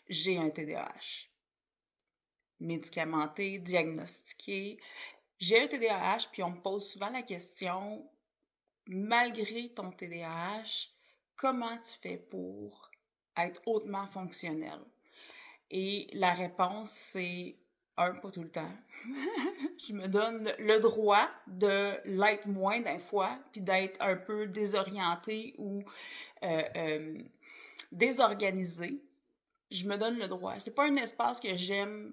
j'ai un TDAH. Médicamenté, diagnostiqué. J'ai un TDAH, puis on me pose souvent la question, malgré ton TDAH, comment tu fais pour être hautement fonctionnel? Et la réponse, c'est pas tout le temps. Je me donne le droit de l'être moins d'un fois, puis d'être un peu désorientée ou désorganisée. Je me donne le droit. C'est pas un espace que j'aime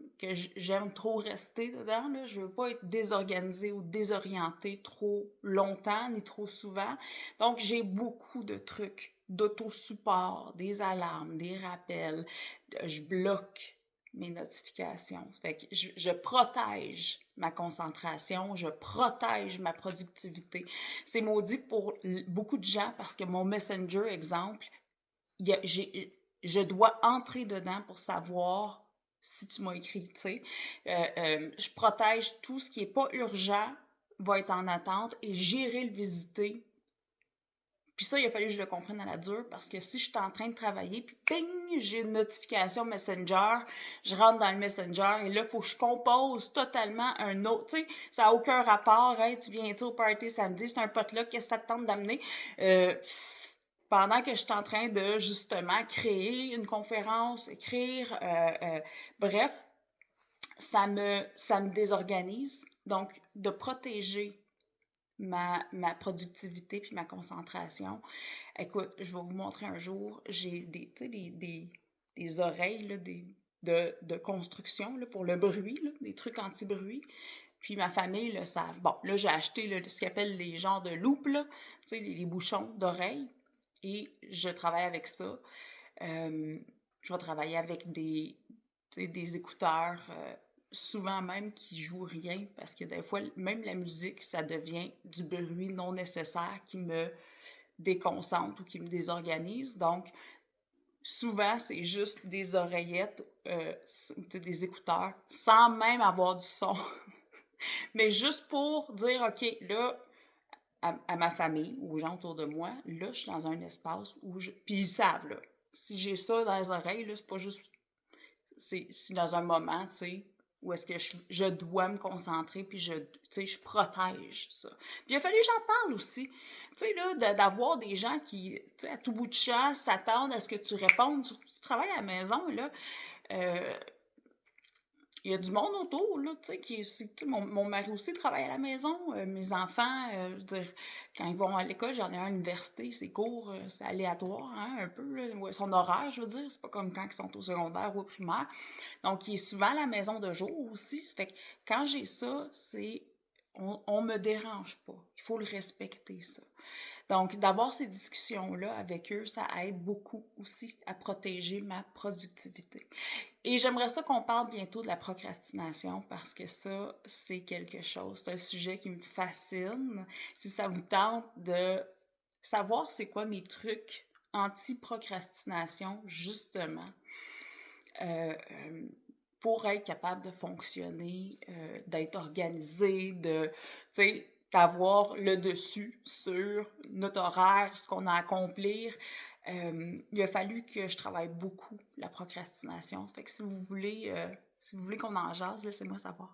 trop rester dedans, là. Je veux pas être désorganisée ou désorientée trop longtemps ni trop souvent. Donc, j'ai beaucoup de trucs d'autosupport, des alarmes, des rappels. Je bloque mes notifications. Ça fait que je protège ma concentration, je protège ma productivité. C'est maudit pour beaucoup de gens parce que mon Messenger, exemple, je dois entrer dedans pour savoir si tu m'as écrit, tu sais. Je protège tout ce qui n'est pas urgent, va être en attente, et j'irai le visiter. Puis ça, il a fallu que je le comprenne à la dure, parce que si je suis en train de travailler, puis ping, j'ai une notification Messenger, je rentre dans le Messenger, et là, il faut que je compose totalement un autre, tu sais, ça n'a aucun rapport, hey, tu viens-tu au party samedi, c'est un potluck, qu'est-ce que ça te tente d'amener? Pendant que je suis en train de, justement, créer une conférence, écrire, bref, ça me désorganise. Donc, de protéger ma productivité puis ma concentration. Écoute, je vais vous montrer un jour, j'ai des oreilles, là, de construction là, pour le bruit, là, des trucs anti-bruit. Puis ma famille le savent. Bon, là, j'ai acheté là, ce qu'ils appellent les genres de loupes, là, tu sais, les bouchons d'oreilles. Et je travaille avec ça. Je vais travailler avec des écouteurs, souvent même qui jouent rien, parce que des fois, même la musique, ça devient du bruit non nécessaire qui me déconcentre ou qui me désorganise. Donc, souvent, c'est juste des oreillettes, des écouteurs, sans même avoir du son. Mais juste pour dire, OK, là, à ma famille ou aux gens autour de moi, là, je suis dans un espace où je... Puis ils savent, là. Si j'ai ça dans les oreilles, là, c'est pas juste... C'est dans un moment, tu sais, où est-ce que je dois me concentrer, puis tu sais, je protège ça. Puis il a fallu que j'en parle aussi. Tu sais, là, d'avoir des gens qui, tu sais, à tout bout de champ, s'attendent à ce que tu répondes, surtout si tu travailles à la maison, là. Euh, il y a du monde autour, là, tu sais, tu sais, mon mari aussi travaille à la maison, mes enfants, je veux dire, quand ils vont à l'école, j'en ai un à l'université, ses cours, c'est aléatoire, hein, un peu, là, ouais, son horaire, je veux dire, c'est pas comme quand ils sont au secondaire ou au primaire, donc il est souvent à la maison de jour aussi, ça fait que quand j'ai ça, on me dérange pas, il faut le respecter, ça. Donc, d'avoir ces discussions-là avec eux, ça aide beaucoup aussi à protéger ma productivité. Et j'aimerais ça qu'on parle bientôt de la procrastination parce que ça, c'est quelque chose, c'est un sujet qui me fascine. Si ça vous tente de savoir c'est quoi mes trucs anti-procrastination, justement, euh, euh, pour être capable de fonctionner, d'être organisé, tu sais, d'avoir le dessus sur notre horaire, ce qu'on a à accomplir. Il a fallu que je travaille beaucoup la procrastination. Ça fait que si vous voulez qu'on en jase, laissez-moi savoir.